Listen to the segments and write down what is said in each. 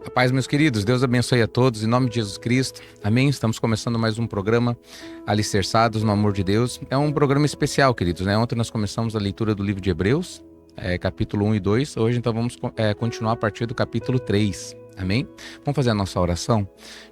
A paz, meus queridos, Deus abençoe a todos, em nome de Jesus Cristo, amém? Estamos começando mais um programa Alicerçados no Amor de Deus. É um programa especial, queridos, né? Ontem nós começamos a leitura do livro de Hebreus, capítulo 1 e 2. Hoje, então, vamos continuar a partir do capítulo 3, amém? Vamos fazer a nossa oração?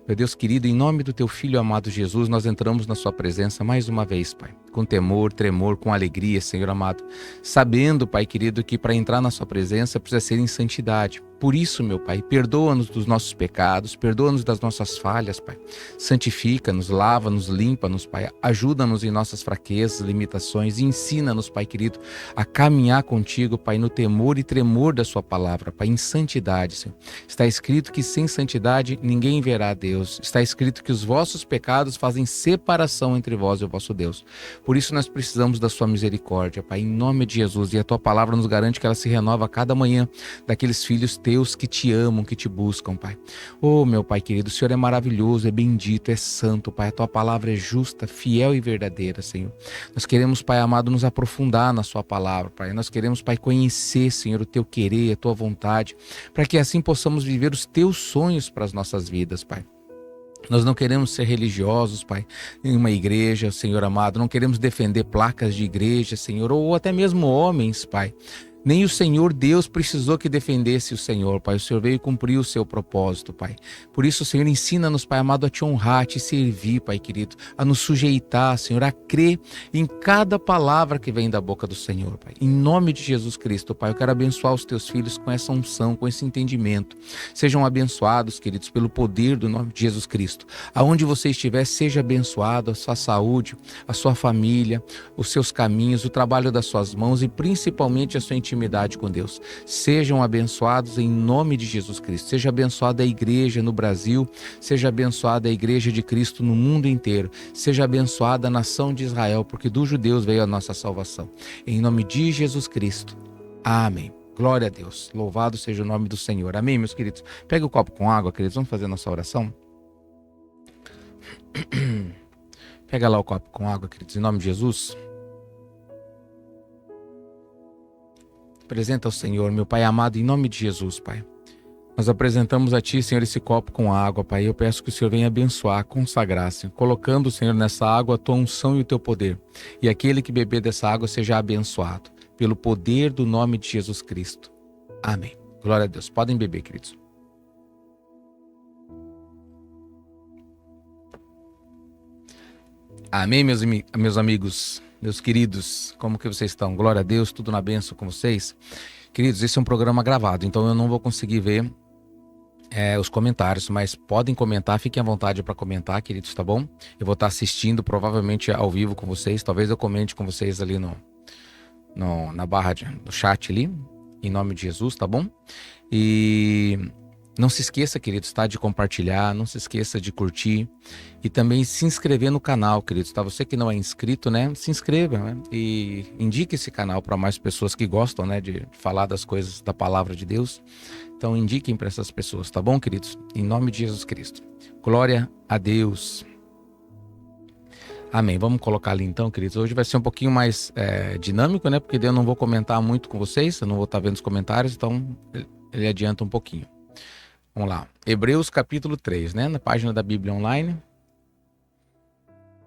Meu Deus querido, em nome do teu Filho amado Jesus, nós entramos na sua presença mais uma vez, Pai, com temor, tremor, com alegria, Senhor amado, sabendo, Pai querido, que para entrar na sua presença precisa ser em santidade. Por isso, meu Pai, perdoa-nos dos nossos pecados, perdoa-nos das nossas falhas, Pai. Santifica-nos, lava-nos, limpa-nos, Pai. Ajuda-nos em nossas fraquezas, limitações e ensina-nos, Pai querido, a caminhar contigo, Pai, no temor e tremor da sua palavra, Pai, em santidade, Senhor. Está escrito que sem santidade ninguém verá a Deus. Está escrito que os vossos pecados fazem separação entre vós e o vosso Deus. Por isso nós precisamos da sua misericórdia, Pai, em nome de Jesus. E a tua palavra nos garante que ela se renova a cada manhã daqueles filhos teus que te amam, que te buscam, Pai. Oh, meu Pai querido, o Senhor é maravilhoso, é bendito, é santo, Pai. A tua palavra é justa, fiel e verdadeira, Senhor. Nós queremos, Pai amado, nos aprofundar na sua palavra, Pai. Nós queremos, Pai, conhecer, Senhor, o teu querer, a tua vontade, para que assim possamos viver os teus sonhos para as nossas vidas, Pai. Nós não queremos ser religiosos, Pai, em uma igreja, Senhor amado. Não queremos defender placas de igreja, Senhor, ou até mesmo homens, Pai. Nem o Senhor Deus precisou que defendesse o Senhor, Pai. O Senhor veio cumprir o seu propósito, Pai. Por isso, Senhor, ensina-nos, Pai amado, a te honrar, a te servir, Pai querido, a nos sujeitar, Senhor, a crer em cada palavra que vem da boca do Senhor, Pai. Em nome de Jesus Cristo, Pai, eu quero abençoar os teus filhos com essa unção, com esse entendimento. Sejam abençoados, queridos, pelo poder do nome de Jesus Cristo. Aonde você estiver, seja abençoado, a sua saúde, a sua família, os seus caminhos, o trabalho das suas mãos e principalmente a sua intimidade com Deus. Sejam abençoados em nome de Jesus Cristo. Seja abençoada a igreja no Brasil, seja abençoada a igreja de Cristo no mundo inteiro. Seja abençoada a nação de Israel, porque dos judeus veio a nossa salvação. Em nome de Jesus Cristo. Amém. Glória a Deus. Louvado seja o nome do Senhor. Amém, meus queridos. Pega o copo com água, queridos. Vamos fazer a nossa oração. Pega lá o copo com água, queridos. Em nome de Jesus. Apresenta ao Senhor, meu Pai amado, em nome de Jesus, Pai. Nós apresentamos a Ti, Senhor, esse copo com água, Pai. Eu peço que o Senhor venha abençoar, consagrar, Senhor, colocando, Senhor, nessa água a Tua unção e o Teu poder. E aquele que beber dessa água seja abençoado, pelo poder do nome de Jesus Cristo. Amém. Glória a Deus. Podem beber, queridos. Amém, meus amigos. Meus queridos, como que vocês estão? Glória a Deus, tudo na bênção com vocês? Queridos, esse é um programa gravado, então eu não vou conseguir ver os comentários, mas podem comentar, fiquem à vontade para comentar, queridos, tá bom? Eu vou estar assistindo provavelmente ao vivo com vocês, talvez eu comente com vocês ali na barra do chat ali, em nome de Jesus, tá bom? E não se esqueça, queridos, tá? De compartilhar, não se esqueça de curtir e também se inscrever no canal, queridos, tá? Você que não é inscrito, né? Se inscreva, né? E indique esse canal para mais pessoas que gostam, né? De falar das coisas da palavra de Deus. Então, indiquem para essas pessoas, tá bom, queridos? Em nome de Jesus Cristo. Glória a Deus. Amém. Vamos colocar ali então, queridos. Hoje vai ser um pouquinho mais dinâmico, né? Porque eu não vou comentar muito com vocês, eu não vou estar vendo os comentários, então ele adianta um pouquinho. Vamos lá, Hebreus capítulo 3, né? Na página da Bíblia Online.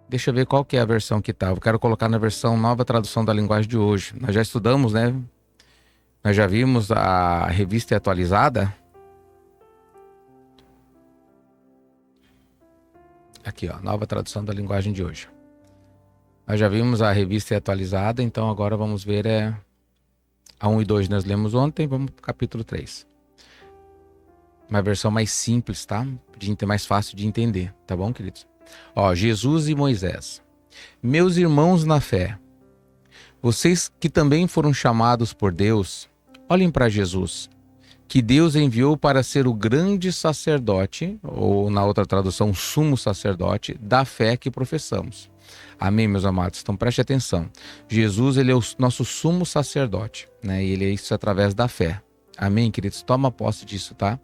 Deixa eu ver qual que é a versão que tá. Eu quero colocar na versão Nova Tradução da Linguagem de hoje. Nós já estudamos, né? Nós já vimos a revista atualizada. Aqui, ó, Nova Tradução da Linguagem de hoje. Nós já vimos a revista atualizada, então agora vamos ver a 1 e 2 nós lemos ontem, vamos para o capítulo 3. Uma versão mais simples, tá? Mais fácil de entender, tá bom, queridos? Ó, Jesus e Moisés. Meus irmãos na fé, vocês que também foram chamados por Deus, olhem para Jesus, que Deus enviou para ser o grande sacerdote, ou na outra tradução, sumo sacerdote, da fé que professamos. Amém, meus amados? Então preste atenção. Jesus, ele é o nosso sumo sacerdote, né? E ele é isso através da fé. Amém, queridos? Toma posse disso, tá?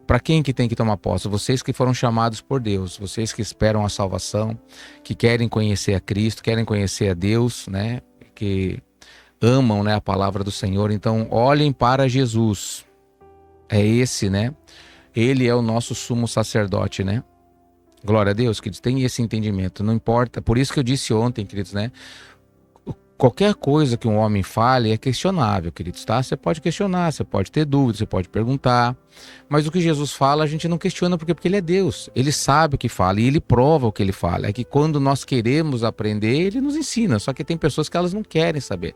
Para quem que tem que tomar posse? Vocês que foram chamados por Deus, vocês que esperam a salvação, que querem conhecer a Cristo, querem conhecer a Deus, né? Que amam, né, a palavra do Senhor. Então olhem para Jesus. É esse, né? Ele é o nosso sumo sacerdote, né? Glória a Deus, queridos, tem esse entendimento, não importa. Por isso que eu disse ontem, queridos, né? Qualquer coisa que um homem fale é questionável, queridos, tá? Você pode questionar, você pode ter dúvidas, você pode perguntar. Mas o que Jesus fala, a gente não questiona porque ele é Deus. Ele sabe o que fala e ele prova o que ele fala. É que quando nós queremos aprender, ele nos ensina. Só que tem pessoas que elas não querem saber.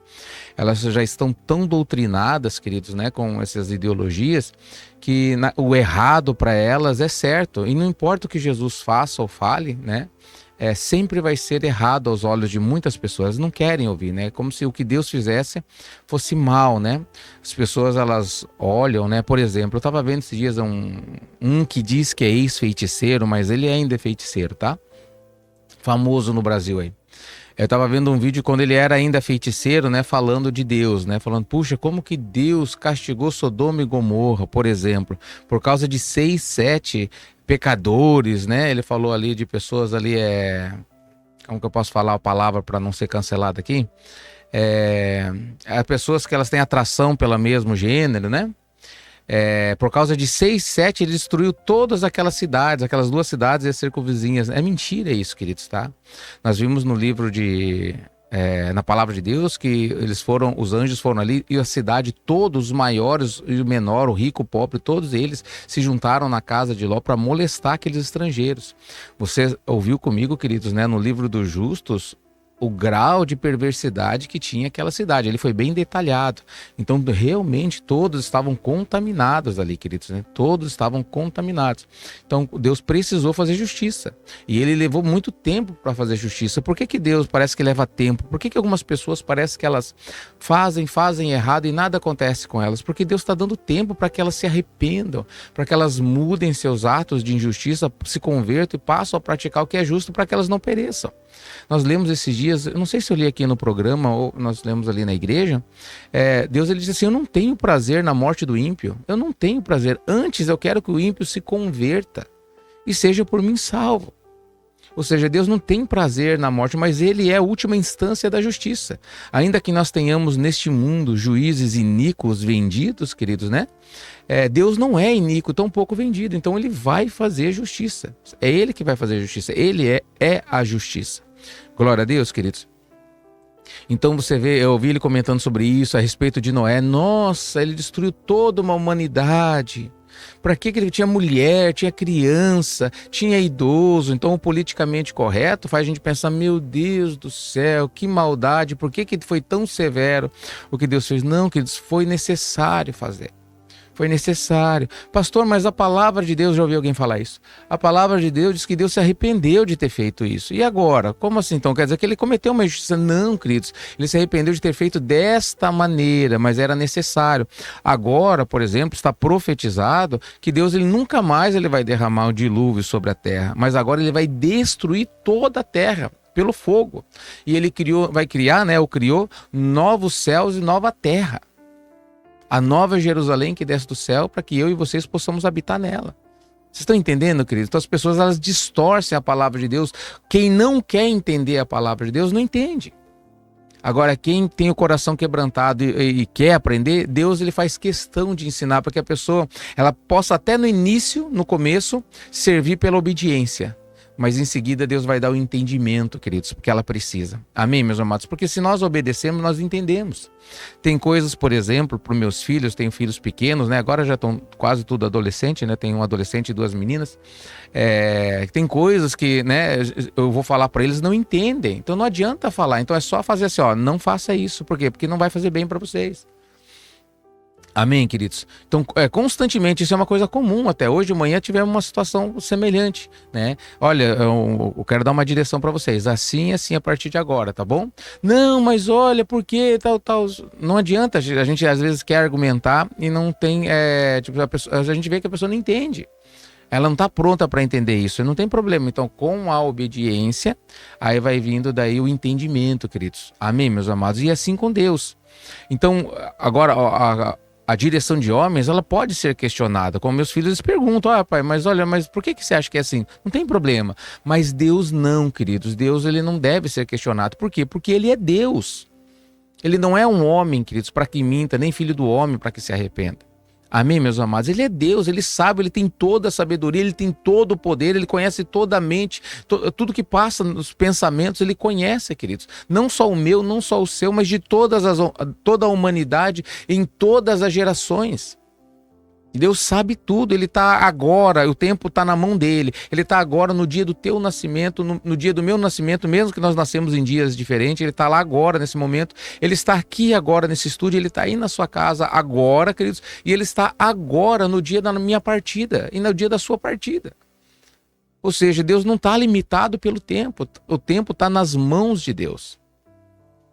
Elas já estão tão doutrinadas, queridos, né, com essas ideologias, que o errado para elas é certo. E não importa o que Jesus faça ou fale, né? Sempre vai ser errado aos olhos de muitas pessoas, não querem ouvir, né? Como se o que Deus fizesse fosse mal, né? As pessoas, elas olham, né? Por exemplo, eu estava vendo esses dias um que diz que é ex-feiticeiro, mas ele ainda é feiticeiro, tá? Famoso no Brasil aí. Eu estava vendo um vídeo quando ele era ainda feiticeiro, né? Falando de Deus, né? Falando, puxa, como que Deus castigou Sodoma e Gomorra, por exemplo, por causa de 6, 7 pecadores, né? Ele falou ali de pessoas ali, como que eu posso falar a palavra para não ser cancelado aqui? Pessoas que elas têm atração pelo mesmo gênero, né? Por causa de 6, 7, ele destruiu todas aquelas cidades, aquelas 2 cidades e as circunvizinhas. É mentira isso, queridos, tá? Nós vimos no livro na palavra de Deus, que os anjos foram ali e a cidade, todos os maiores e o menor, o rico, o pobre, todos eles se juntaram na casa de Ló para molestar aqueles estrangeiros. Você ouviu comigo, queridos, né? No livro dos justos, o grau de perversidade que tinha aquela cidade. Ele foi bem detalhado. Então, realmente, todos estavam contaminados ali, queridos, né? Todos estavam contaminados. Então, Deus precisou fazer justiça. E ele levou muito tempo para fazer justiça. Por que Deus parece que leva tempo? Por que algumas pessoas parece que elas fazem errado e nada acontece com elas? Porque Deus está dando tempo para que elas se arrependam, para que elas mudem seus atos de injustiça, se convertam e passem a praticar o que é justo para que elas não pereçam. Nós lemos esses dias, eu não sei se eu li aqui no programa ou nós lemos ali na igreja, Deus ele diz assim, eu não tenho prazer na morte do ímpio, eu não tenho prazer, antes eu quero que o ímpio se converta e seja por mim salvo. Ou seja, Deus não tem prazer na morte, mas ele é a última instância da justiça. Ainda que nós tenhamos neste mundo juízes iníquos vendidos, queridos, né? Deus não é iníquo, tão pouco vendido, então ele vai fazer justiça. É ele que vai fazer justiça, ele é a justiça. Glória a Deus, queridos. Então você vê, eu ouvi ele comentando sobre isso, a respeito de Noé. Nossa, ele destruiu toda uma humanidade. Para que ele tinha mulher, tinha criança, tinha idoso? Então o politicamente correto faz a gente pensar, meu Deus do céu, que maldade, por que foi tão severo o que Deus fez? Não, queridos, foi necessário fazer. Foi necessário. Pastor, mas a palavra de Deus, já ouvi alguém falar isso. A palavra de Deus diz que Deus se arrependeu de ter feito isso. E agora? Como assim? Então quer dizer que ele cometeu uma injustiça? Não, queridos. Ele se arrependeu de ter feito desta maneira, mas era necessário. Agora, por exemplo, está profetizado que Deus ele nunca mais ele vai derramar o dilúvio sobre a terra, mas agora ele vai destruir toda a terra pelo fogo. E ele vai criar, né? Ou criou novos céus e nova terra. A nova Jerusalém que desce do céu para que eu e vocês possamos habitar nela. Vocês estão entendendo, queridos? Então as pessoas elas distorcem a palavra de Deus. Quem não quer entender a palavra de Deus não entende. Agora, quem tem o coração quebrantado e quer aprender, Deus ele faz questão de ensinar para que a pessoa ela possa até no começo, servir pela obediência. Mas em seguida Deus vai dar o entendimento, queridos, porque ela precisa. Amém, meus amados? Porque se nós obedecemos, nós entendemos. Tem coisas, por exemplo, para os meus filhos, tenho filhos pequenos, né? Agora já estão quase tudo adolescente, né? Tenho um adolescente e 2 meninas. Tem coisas que, né, eu vou falar para eles, não entendem. Então não adianta falar. Então é só fazer assim, ó, não faça isso. Por quê? Porque não vai fazer bem para vocês. Amém, queridos? Então, constantemente, isso é uma coisa comum. Até hoje de manhã tivemos uma situação semelhante, né? Olha, eu quero dar uma direção para vocês. Assim a partir de agora, tá bom? Não, mas olha, por que tal. Não adianta, a gente às vezes quer argumentar e não tem... a gente vê que a pessoa não entende. Ela não está pronta para entender isso, não tem problema. Então, com a obediência, aí vai vindo daí o entendimento, queridos. Amém, meus amados? E assim com Deus. Então, agora... A direção de homens, ela pode ser questionada. Como meus filhos, eles perguntam, pai, mas olha, mas por que você acha que é assim? Não tem problema. Mas Deus não, queridos. Deus, ele não deve ser questionado. Por quê? Porque ele é Deus. Ele não é um homem, queridos, para que minta, nem filho do homem para que se arrependa. Amém, meus amados? Ele é Deus, ele sabe, ele tem toda a sabedoria, ele tem todo o poder, ele conhece toda a mente, tudo que passa nos pensamentos, ele conhece, queridos. Não só o meu, não só o seu, mas de toda a humanidade, em todas as gerações. Deus sabe tudo, ele está agora, o tempo está na mão dele, ele está agora no dia do teu nascimento, no dia do meu nascimento, mesmo que nós nascemos em dias diferentes, ele está lá agora, nesse momento, ele está aqui agora nesse estúdio, ele está aí na sua casa agora, queridos, e ele está agora no dia da minha partida e no dia da sua partida. Ou seja, Deus não está limitado pelo tempo, o tempo está nas mãos de Deus.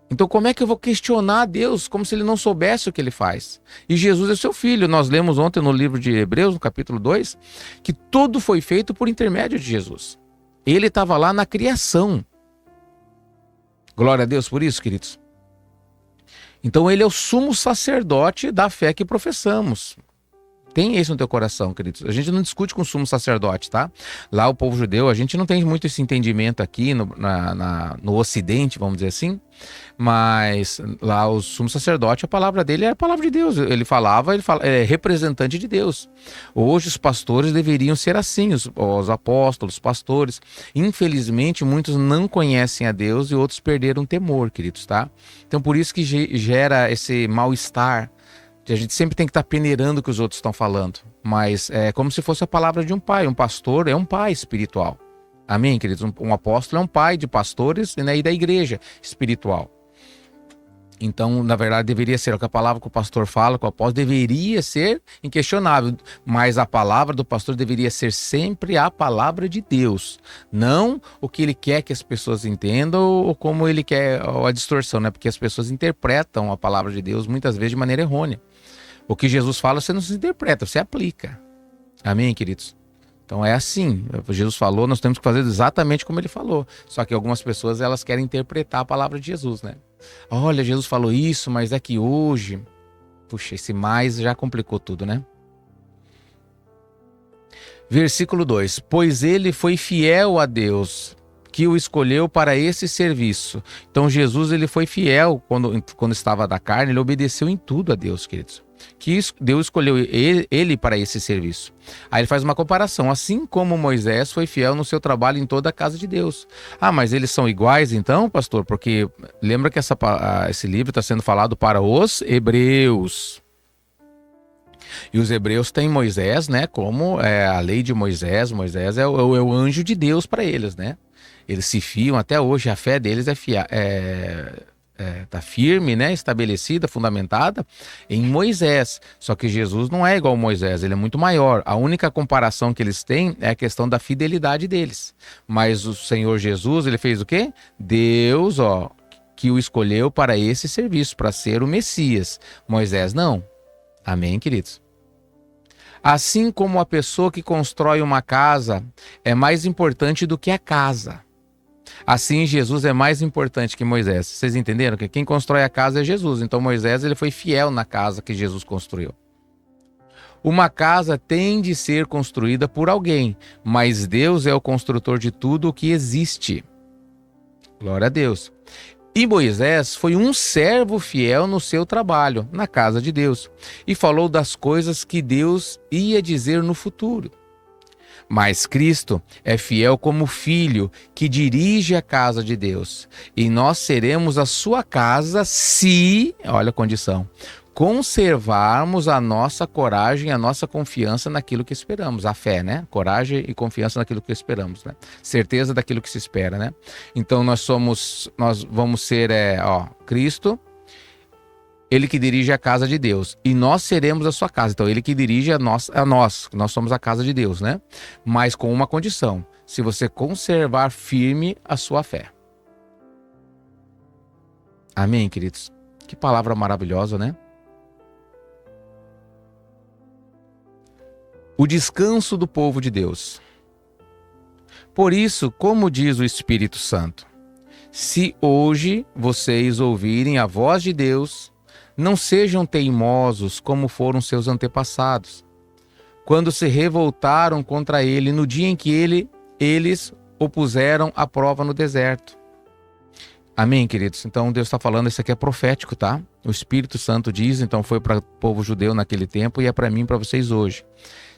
Então como é que eu vou questionar a Deus como se ele não soubesse o que ele faz? E Jesus é seu filho. Nós lemos ontem no livro de Hebreus, no capítulo 2, que tudo foi feito por intermédio de Jesus. Ele estava lá na criação. Glória a Deus por isso, queridos. Então ele é o sumo sacerdote da fé que professamos. Tem isso no teu coração, queridos. A gente não discute com o sumo sacerdote, tá? Lá o povo judeu, a gente não tem muito esse entendimento aqui no Ocidente, vamos dizer assim. Mas lá o sumo sacerdote, a palavra dele é a palavra de Deus. Ele é representante de Deus. Hoje os pastores deveriam ser assim, os apóstolos, os pastores. Infelizmente, muitos não conhecem a Deus e outros perderam o temor, queridos, tá? Então por isso que gera esse mal-estar. A gente sempre tem que estar peneirando o que os outros estão falando. Mas é como se fosse a palavra de um pai. Um pastor é um pai espiritual. Amém, queridos? Um apóstolo é um pai de pastores, né, e da igreja espiritual. Então, na verdade, deveria ser o que a palavra que o pastor fala, que o apóstolo deveria ser inquestionável. Mas a palavra do pastor deveria ser sempre a palavra de Deus. Não o que ele quer que as pessoas entendam ou como ele quer a distorção, né? Porque as pessoas interpretam a palavra de Deus muitas vezes de maneira errônea. O que Jesus fala, você não se interpreta, você aplica. Amém, queridos? Então é assim, Jesus falou, nós temos que fazer exatamente como ele falou. Só que algumas pessoas, elas querem interpretar a palavra de Jesus, né? Olha, Jesus falou isso, mas é que hoje... Puxa, esse mais já complicou tudo, né? Versículo 2. Pois ele foi fiel a Deus, que o escolheu para esse serviço. Então Jesus, ele foi fiel quando estava da carne, ele obedeceu em tudo a Deus, queridos. Que Deus escolheu ele para esse serviço. Aí ele faz uma comparação. Assim como Moisés foi fiel no seu trabalho em toda a casa de Deus. Ah, mas eles são iguais então, pastor? Porque lembra que esse livro está sendo falado para os hebreus. E os hebreus têm Moisés, né? Como a lei de Moisés. Moisés é o anjo de Deus para eles, né? Eles se fiam até hoje. A fé deles tá firme, né, estabelecida, fundamentada em Moisés. Só que Jesus não é igual a Moisés, ele é muito maior. A única comparação que eles têm é a questão da fidelidade deles. Mas o Senhor Jesus, ele fez o quê? Deus, que o escolheu para esse serviço, para ser o Messias. Moisés não. Amém, queridos? Assim como a pessoa que constrói uma casa é mais importante do que a casa, assim Jesus é mais importante que Moisés. Vocês entenderam? Que quem constrói a casa é Jesus. Então Moisés, ele foi fiel na casa que Jesus construiu. Uma casa tem de ser construída por alguém, mas Deus é o construtor de tudo o que existe. Glória a Deus. E Moisés foi um servo fiel no seu trabalho, na casa de Deus, e falou das coisas que Deus ia dizer no futuro. Mas Cristo é fiel como filho que dirige a casa de Deus. E nós seremos a sua casa se, olha a condição, conservarmos a nossa coragem, a nossa confiança naquilo que esperamos. A fé, né? Coragem e confiança naquilo que esperamos, né? Certeza daquilo que se espera, né? Então nós vamos ser, Cristo, ele que dirige a casa de Deus, e nós seremos a sua casa. Então ele que dirige a nós, nós somos a casa de Deus, né? Mas com uma condição: se você conservar firme a sua fé. Amém, queridos? Que palavra maravilhosa, né? O descanso do povo de Deus. Por isso, como diz o Espírito Santo, se hoje vocês ouvirem a voz de Deus, não sejam teimosos como foram seus antepassados, quando se revoltaram contra ele no dia em que eles o puseram à prova no deserto. Amém, queridos? Então Deus está falando, isso aqui é profético, tá? O Espírito Santo diz, então foi para o povo judeu naquele tempo e é para mim e para vocês hoje.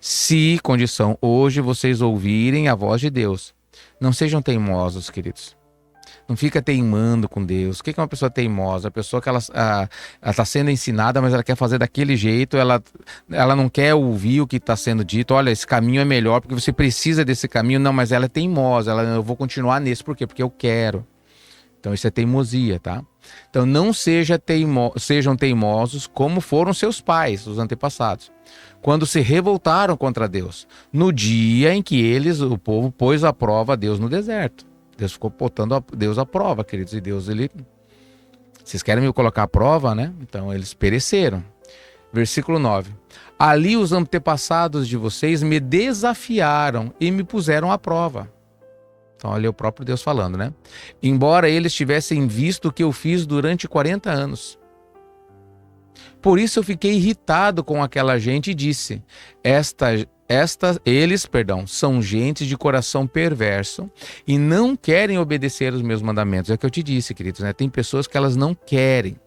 Se, condição, hoje vocês ouvirem a voz de Deus, não sejam teimosos, queridos. Não fica teimando com Deus. O que é uma pessoa teimosa? A pessoa que ela está sendo ensinada, mas ela quer fazer daquele jeito, ela não quer ouvir o que está sendo dito. Olha, esse caminho é melhor porque você precisa desse caminho. Não, mas ela é teimosa. Eu vou continuar nesse. Por quê? Porque eu quero. Então isso é teimosia, tá? Então não sejam teimosos como foram seus pais, os antepassados, quando se revoltaram contra Deus, no dia em que o povo, pôs à prova a Deus no deserto. Deus ficou botando Deus à prova, queridos, e Deus, vocês querem me colocar à prova, né? Então eles pereceram. Versículo 9. Ali os antepassados de vocês me desafiaram e me puseram à prova. Então, olha o próprio Deus falando, né? Embora eles tivessem visto o que eu fiz durante 40 anos. Por isso eu fiquei irritado com aquela gente e disse, eles são gente de coração perverso e não querem obedecer os meus mandamentos. É o que eu te disse, queridos, né? Tem pessoas que elas não querem.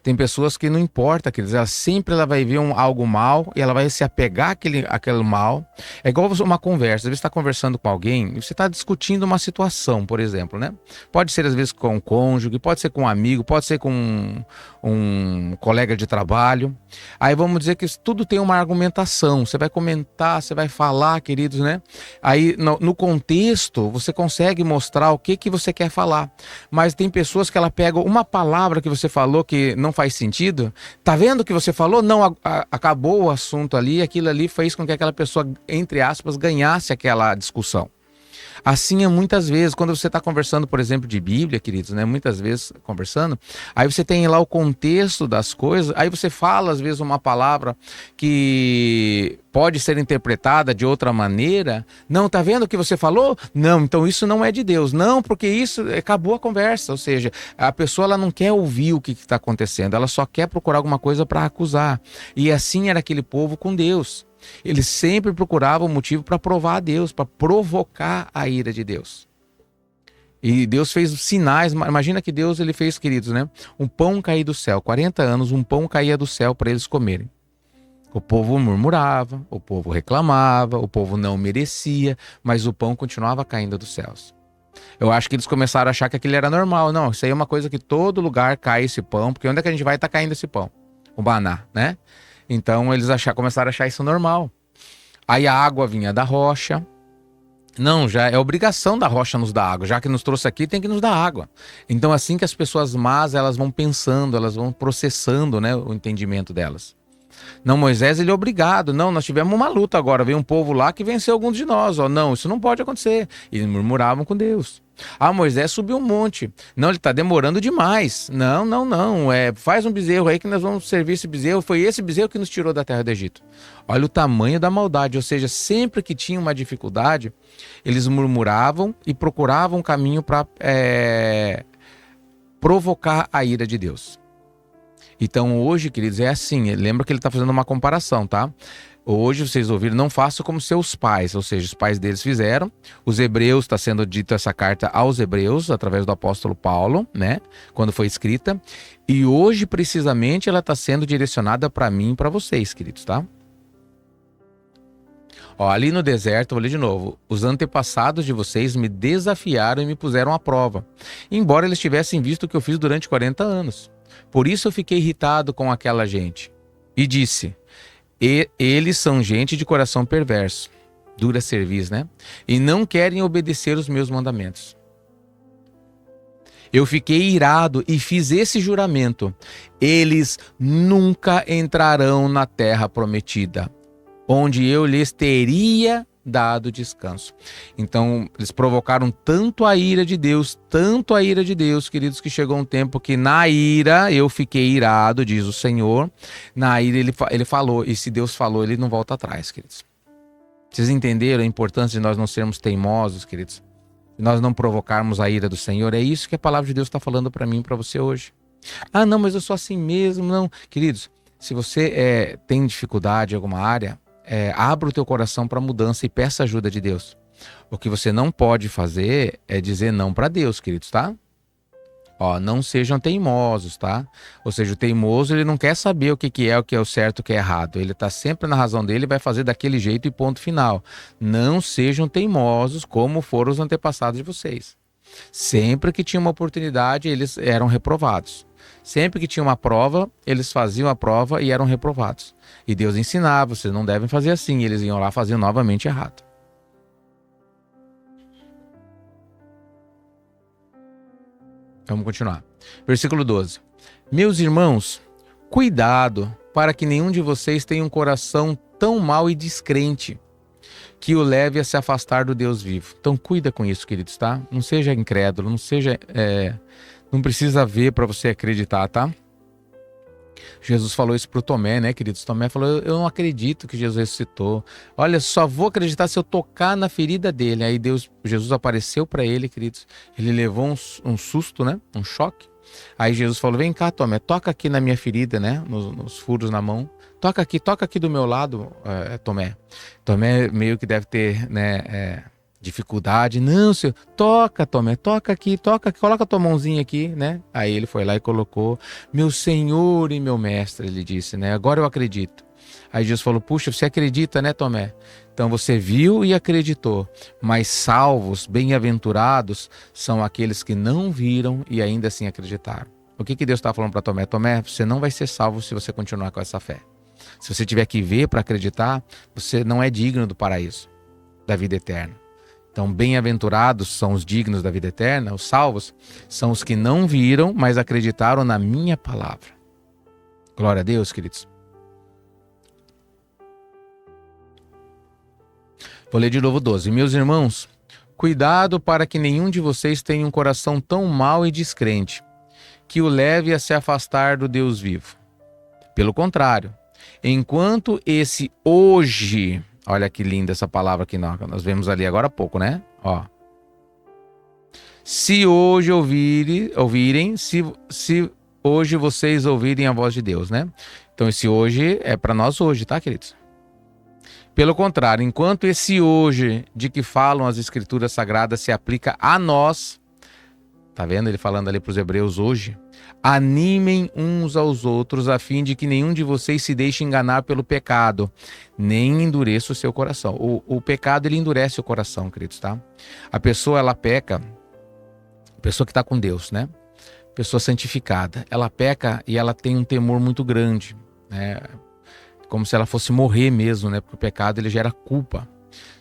Tem pessoas que não importa, queridos, ela vai ver algo mal e ela vai se apegar àquele mal. É igual uma conversa, às vezes você está conversando com alguém e você está discutindo uma situação, por exemplo, né? Pode ser às vezes com um cônjuge, pode ser com um amigo, pode ser com um colega de trabalho. Aí vamos dizer que tudo tem uma argumentação, você vai comentar, você vai falar, queridos, né? Aí no contexto você consegue mostrar o que você quer falar, mas tem pessoas que ela pega uma palavra que você falou que não faz sentido. Tá vendo o que você falou? Não, acabou o assunto ali, aquilo ali fez com que aquela pessoa, entre aspas, ganhasse aquela discussão. Assim é muitas vezes, quando você está conversando, por exemplo, de Bíblia, queridos, né? Muitas vezes conversando, aí você tem lá o contexto das coisas, aí você fala, às vezes, uma palavra que pode ser interpretada de outra maneira. Não, tá vendo o que você falou? Não, então isso não é de Deus. Não, porque isso acabou a conversa. Ou seja, a pessoa ela não quer ouvir o que está acontecendo, ela só quer procurar alguma coisa para acusar. E assim era aquele povo com Deus. Eles sempre procuravam motivo para provar a Deus, para provocar a ira de Deus. E Deus fez sinais. Imagina que Deus ele fez, queridos, né? Um pão cair do céu. 40 anos, um pão caía do céu para eles comerem. O povo murmurava, o povo reclamava, o povo não merecia, mas o pão continuava caindo dos céus. Eu acho que eles começaram a achar que aquilo era normal. Não, isso aí é uma coisa que todo lugar cai esse pão, porque onde é que a gente vai estar caindo esse pão? O maná, né? Então eles começaram a achar isso normal. Aí a água vinha da rocha. Não, já é obrigação da rocha nos dar água. Já que nos trouxe aqui, tem que nos dar água. Então assim que as pessoas más, elas vão pensando, elas vão processando, né, o entendimento delas. Não, Moisés, ele é obrigado. Não, nós tivemos uma luta agora. Veio um povo lá que venceu alguns de nós. Ó, não, isso não pode acontecer. E eles murmuravam com Deus. Ah, Moisés subiu um monte. Não, ele está demorando demais. Não. Faz um bezerro aí que nós vamos servir esse bezerro. Foi esse bezerro que nos tirou da terra do Egito. Olha o tamanho da maldade. Ou seja, sempre que tinha uma dificuldade, eles murmuravam e procuravam um caminho para provocar a ira de Deus. Então hoje, queridos, é assim, lembra que ele está fazendo uma comparação, tá? Hoje vocês ouviram, não façam como seus pais, ou seja, os pais deles fizeram. Os hebreus, está sendo dito essa carta aos hebreus, através do apóstolo Paulo, né? Quando foi escrita. E hoje, precisamente, ela está sendo direcionada para mim e para vocês, queridos, tá? Ó, ali no deserto, vou ler de novo. Os antepassados de vocês me desafiaram e me puseram à prova, embora eles tivessem visto o que eu fiz durante 40 anos. Por isso eu fiquei irritado com aquela gente e disse, eles são gente de coração perverso, dura cerviz, né? E não querem obedecer os meus mandamentos. Eu fiquei irado e fiz esse juramento, eles nunca entrarão na terra prometida, onde eu lhes teria dado descanso. Então, eles provocaram tanto a ira de Deus, queridos, que chegou um tempo que na ira eu fiquei irado, diz o Senhor. Na ira ele falou, e se Deus falou, ele não volta atrás, queridos. Vocês entenderam a importância de nós não sermos teimosos, queridos? De nós não provocarmos a ira do Senhor? É isso que a palavra de Deus está falando para mim e para você hoje. Ah, não, mas eu sou assim mesmo, não. Queridos, se você tem dificuldade em alguma área, abra o teu coração para mudança e peça ajuda de Deus. O que você não pode fazer é dizer não para Deus, queridos, tá? Ó, não sejam teimosos, tá? Ou seja, o teimoso, ele não quer saber o que é o certo e o que é errado. Ele tá sempre na razão dele e vai fazer daquele jeito e ponto final. Não sejam teimosos como foram os antepassados de vocês. Sempre que tinha uma oportunidade, eles eram reprovados. Sempre que tinha uma prova, eles faziam a prova e eram reprovados. E Deus ensinava, vocês não devem fazer assim. E eles iam lá e faziam novamente errado. Vamos continuar. Versículo 12. Meus irmãos, cuidado para que nenhum de vocês tenha um coração tão mau e descrente que o leve a se afastar do Deus vivo. Então cuida com isso, queridos, tá? Não seja incrédulo, não precisa ver para você acreditar, tá? Jesus falou isso pro Tomé, né, queridos? Tomé falou, eu não acredito que Jesus ressuscitou. Olha, só vou acreditar se eu tocar na ferida dele. Aí Jesus apareceu para ele, queridos. Ele levou um susto, né? Um choque. Aí Jesus falou, vem cá, Tomé, toca aqui na minha ferida, né? Nos furos na mão. Toca aqui do meu lado, Tomé. Tomé meio que deve ter, né, dificuldade. Não, senhor, toca, Tomé, toca aqui, coloca a tua mãozinha aqui, né? Aí ele foi lá e colocou, meu Senhor e meu Mestre, ele disse, né? Agora eu acredito. Aí Jesus falou, puxa, você acredita, né, Tomé? Então você viu e acreditou, mas salvos, bem-aventurados, são aqueles que não viram e ainda assim acreditaram. O que Deus está falando para Tomé? Tomé, você não vai ser salvo se você continuar com essa fé. Se você tiver que ver para acreditar, você não é digno do paraíso, da vida eterna. Então, bem-aventurados são os dignos da vida eterna, os salvos, são os que não viram, mas acreditaram na minha palavra. Glória a Deus, queridos. Vou ler de novo 12. Meus irmãos, cuidado para que nenhum de vocês tenha um coração tão mau e descrente, que o leve a se afastar do Deus vivo. Pelo contrário, enquanto esse hoje, olha que linda essa palavra que nós vemos ali agora há pouco, né? Ó. Se hoje ouvirem, se hoje vocês ouvirem a voz de Deus, né? Então esse hoje é para nós hoje, tá, queridos? Pelo contrário, enquanto esse hoje de que falam as escrituras sagradas se aplica a nós, tá vendo ele falando ali para os hebreus hoje? Animem uns aos outros a fim de que nenhum de vocês se deixe enganar pelo pecado, nem endureça o seu coração. O pecado, ele endurece o coração, queridos, tá? A pessoa, ela peca, a pessoa que está com Deus, né? Pessoa santificada, ela peca e ela tem um temor muito grande, né? Como se ela fosse morrer mesmo, né? Porque o pecado, ele gera culpa.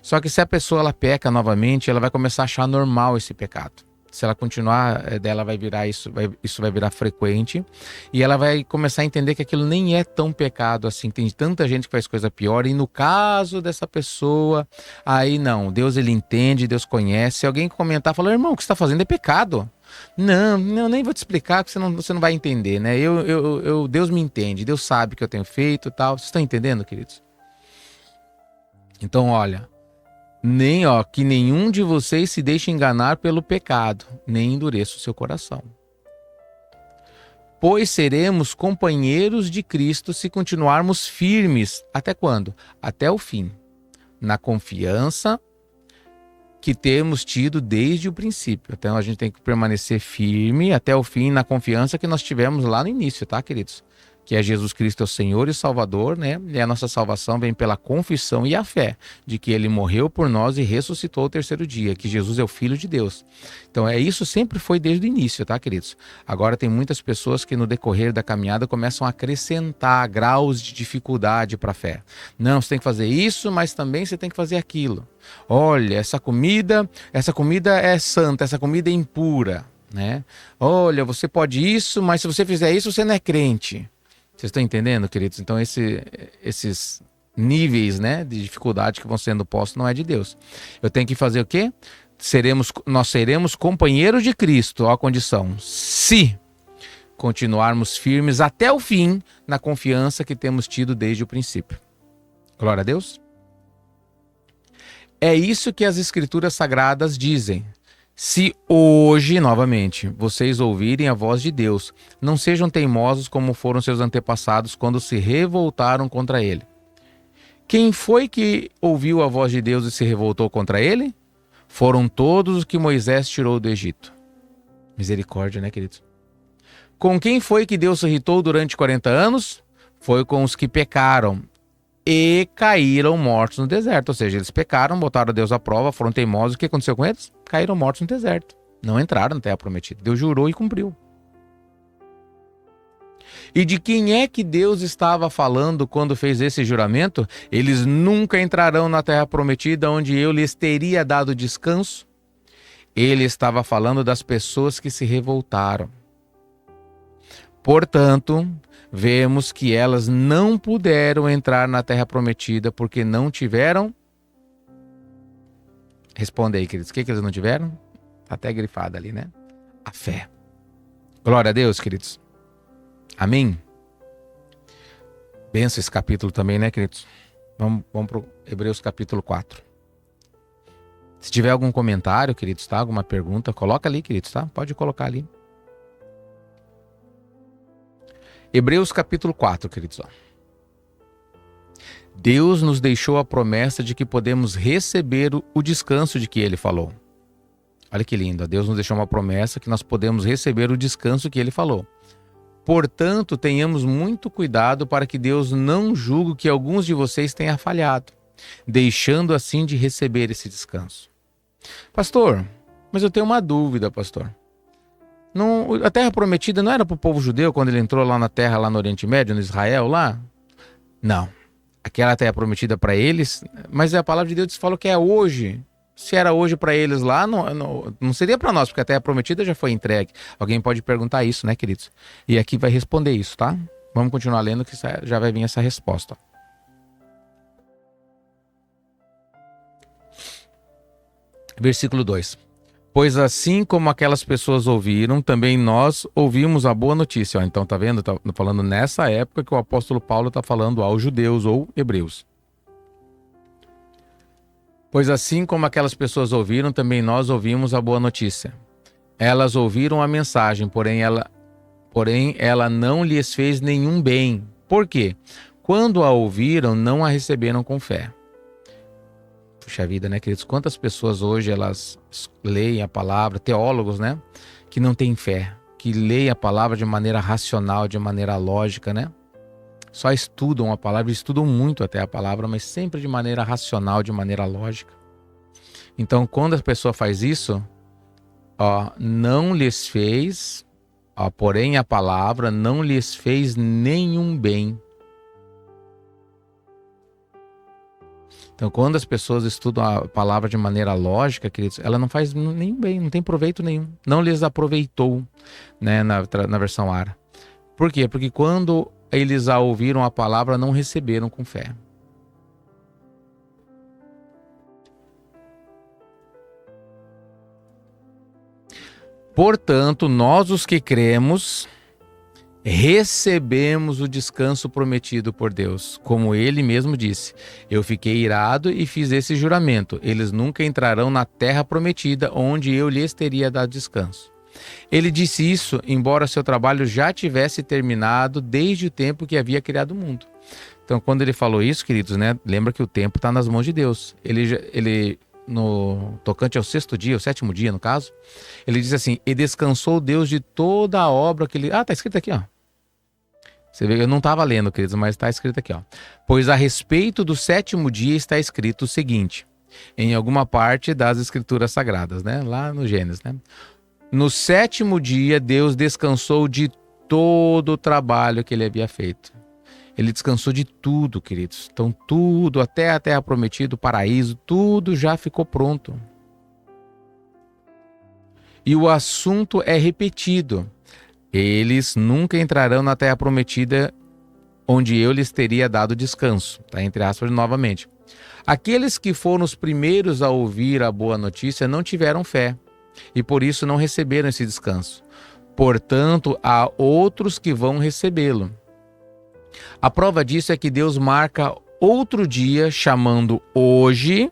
Só que se a pessoa, ela peca novamente, ela vai começar a achar normal esse pecado. Se ela continuar, dela vai virar isso vai virar frequente, e ela vai começar a entender que aquilo nem é tão pecado assim. Tem tanta gente que faz coisa pior, e no caso dessa pessoa, aí não, Deus, ele entende, Deus conhece. Se alguém comentar, falar, irmão, o que você está fazendo é pecado. Não, nem vou te explicar, porque você não vai entender, né? Deus me entende, Deus sabe o que eu tenho feito e tal. Vocês estão entendendo, queridos? Então, olha, que nenhum de vocês se deixe enganar pelo pecado, nem endureça o seu coração. Pois seremos companheiros de Cristo se continuarmos firmes. Até quando? Até o fim. Na confiança que temos tido desde o princípio. Então a gente tem que permanecer firme até o fim na confiança que nós tivemos lá no início, tá, queridos? Que é Jesus Cristo é o Senhor e Salvador, né? E a nossa salvação vem pela confissão e a fé de que Ele morreu por nós e ressuscitou ao terceiro dia, que Jesus é o Filho de Deus. Então isso sempre foi desde o início, tá, queridos? Agora tem muitas pessoas que no decorrer da caminhada começam a acrescentar graus de dificuldade para a fé. Não, você tem que fazer isso, mas também você tem que fazer aquilo. Olha, essa comida é santa, essa comida é impura, né? Olha, você pode isso, mas se você fizer isso, você não é crente. Vocês estão entendendo, queridos? Então esses níveis, né, de dificuldade que vão sendo postos não é de Deus. Eu tenho que fazer o quê? Nós seremos companheiros de Cristo, ó, a condição, se continuarmos firmes até o fim na confiança que temos tido desde o princípio. Glória a Deus. É isso que as escrituras sagradas dizem. Se hoje, novamente, vocês ouvirem a voz de Deus, não sejam teimosos como foram seus antepassados quando se revoltaram contra ele. Quem foi que ouviu a voz de Deus e se revoltou contra ele? Foram todos os que Moisés tirou do Egito. Misericórdia, né, queridos? Com quem foi que Deus se irritou durante 40 anos? Foi com os que pecaram e caíram mortos no deserto. Ou seja, eles pecaram, botaram Deus à prova, foram teimosos. O que aconteceu com eles? Caíram mortos no deserto. Não entraram na terra prometida. Deus jurou e cumpriu. E de quem é que Deus estava falando quando fez esse juramento? Eles nunca entrarão na terra prometida onde eu lhes teria dado descanso. Ele estava falando das pessoas que se revoltaram. Portanto, vemos que elas não puderam entrar na terra prometida porque não tiveram... Responda aí, queridos. O que eles não tiveram? Tá até grifado ali, né? A fé. Glória a Deus, queridos. Amém? Benção esse capítulo também, né, queridos? Vamos para o Hebreus capítulo 4. Se tiver algum comentário, queridos, tá? Alguma pergunta, coloca ali, queridos, tá? Pode colocar ali. Hebreus capítulo 4, queridos. Ó. Deus nos deixou a promessa de que podemos receber o descanso de que Ele falou. Olha que lindo. Deus nos deixou uma promessa que nós podemos receber o descanso que Ele falou. Portanto, tenhamos muito cuidado para que Deus não julgue que alguns de vocês tenham falhado, deixando assim de receber esse descanso. Pastor, mas eu tenho uma dúvida, pastor. Não, a terra prometida não era para o povo judeu quando ele entrou lá na terra, lá no Oriente Médio, no Israel, lá? Não. Aquela terra prometida para eles, mas a palavra de Deus falou que é hoje. Se era hoje para eles lá, não seria para nós, porque a terra prometida já foi entregue. Alguém pode perguntar isso, né, queridos? E aqui vai responder isso, tá? Vamos continuar lendo que já vai vir essa resposta. Versículo 2. Pois assim como aquelas pessoas ouviram, também nós ouvimos a boa notícia. Ó, então, tá vendo? Tá falando nessa época que o apóstolo Paulo está falando aos judeus ou hebreus. Pois assim como aquelas pessoas ouviram, também nós ouvimos a boa notícia. Elas ouviram a mensagem, porém ela não lhes fez nenhum bem. Por quê? Quando a ouviram, não a receberam com fé. Puxa vida, né, queridos? Quantas pessoas hoje elas leem a palavra, teólogos, né? Que não têm fé, que leem a palavra de maneira racional, de maneira lógica, né? Só estudam a palavra, estudam muito até a palavra, mas sempre de maneira racional, de maneira lógica. Então, quando a pessoa faz isso, não lhes fez, porém a palavra não lhes fez nenhum bem. Então, quando as pessoas estudam a palavra de maneira lógica, queridos, ela não faz nenhum bem, não tem proveito nenhum. Não lhes aproveitou, né, na versão ARA. Por quê? Porque quando eles a ouviram a palavra, não receberam com fé. Portanto, nós os que cremos, recebemos o descanso prometido por Deus. Como ele mesmo disse, eu fiquei irado e fiz esse juramento. Eles nunca entrarão na terra prometida, onde eu lhes teria dado descanso. Ele disse isso, embora seu trabalho já tivesse terminado desde o tempo que havia criado o mundo. Então, quando ele falou isso, queridos, né, lembra que o tempo está nas mãos de Deus. Ele no tocante ao sexto dia, o sétimo dia, no caso, ele diz assim, e descansou Deus de toda a obra que ele... tá escrito aqui, ó. Você vê, eu não estava lendo, queridos, mas está escrito aqui, ó. Pois a respeito do sétimo dia está escrito o seguinte, em alguma parte das escrituras sagradas, né, lá no Gênesis, né. No sétimo dia, Deus descansou de todo o trabalho que ele havia feito. Ele descansou de tudo, queridos. Então, tudo, até a terra prometida, o paraíso, tudo já ficou pronto. E o assunto é repetido. Eles nunca entrarão na terra prometida, onde eu lhes teria dado descanso. Tá? Entre aspas, novamente. Aqueles que foram os primeiros a ouvir a boa notícia não tiveram fé. E por isso não receberam esse descanso. Portanto, há outros que vão recebê-lo. A prova disso é que Deus marca outro dia, chamando hoje.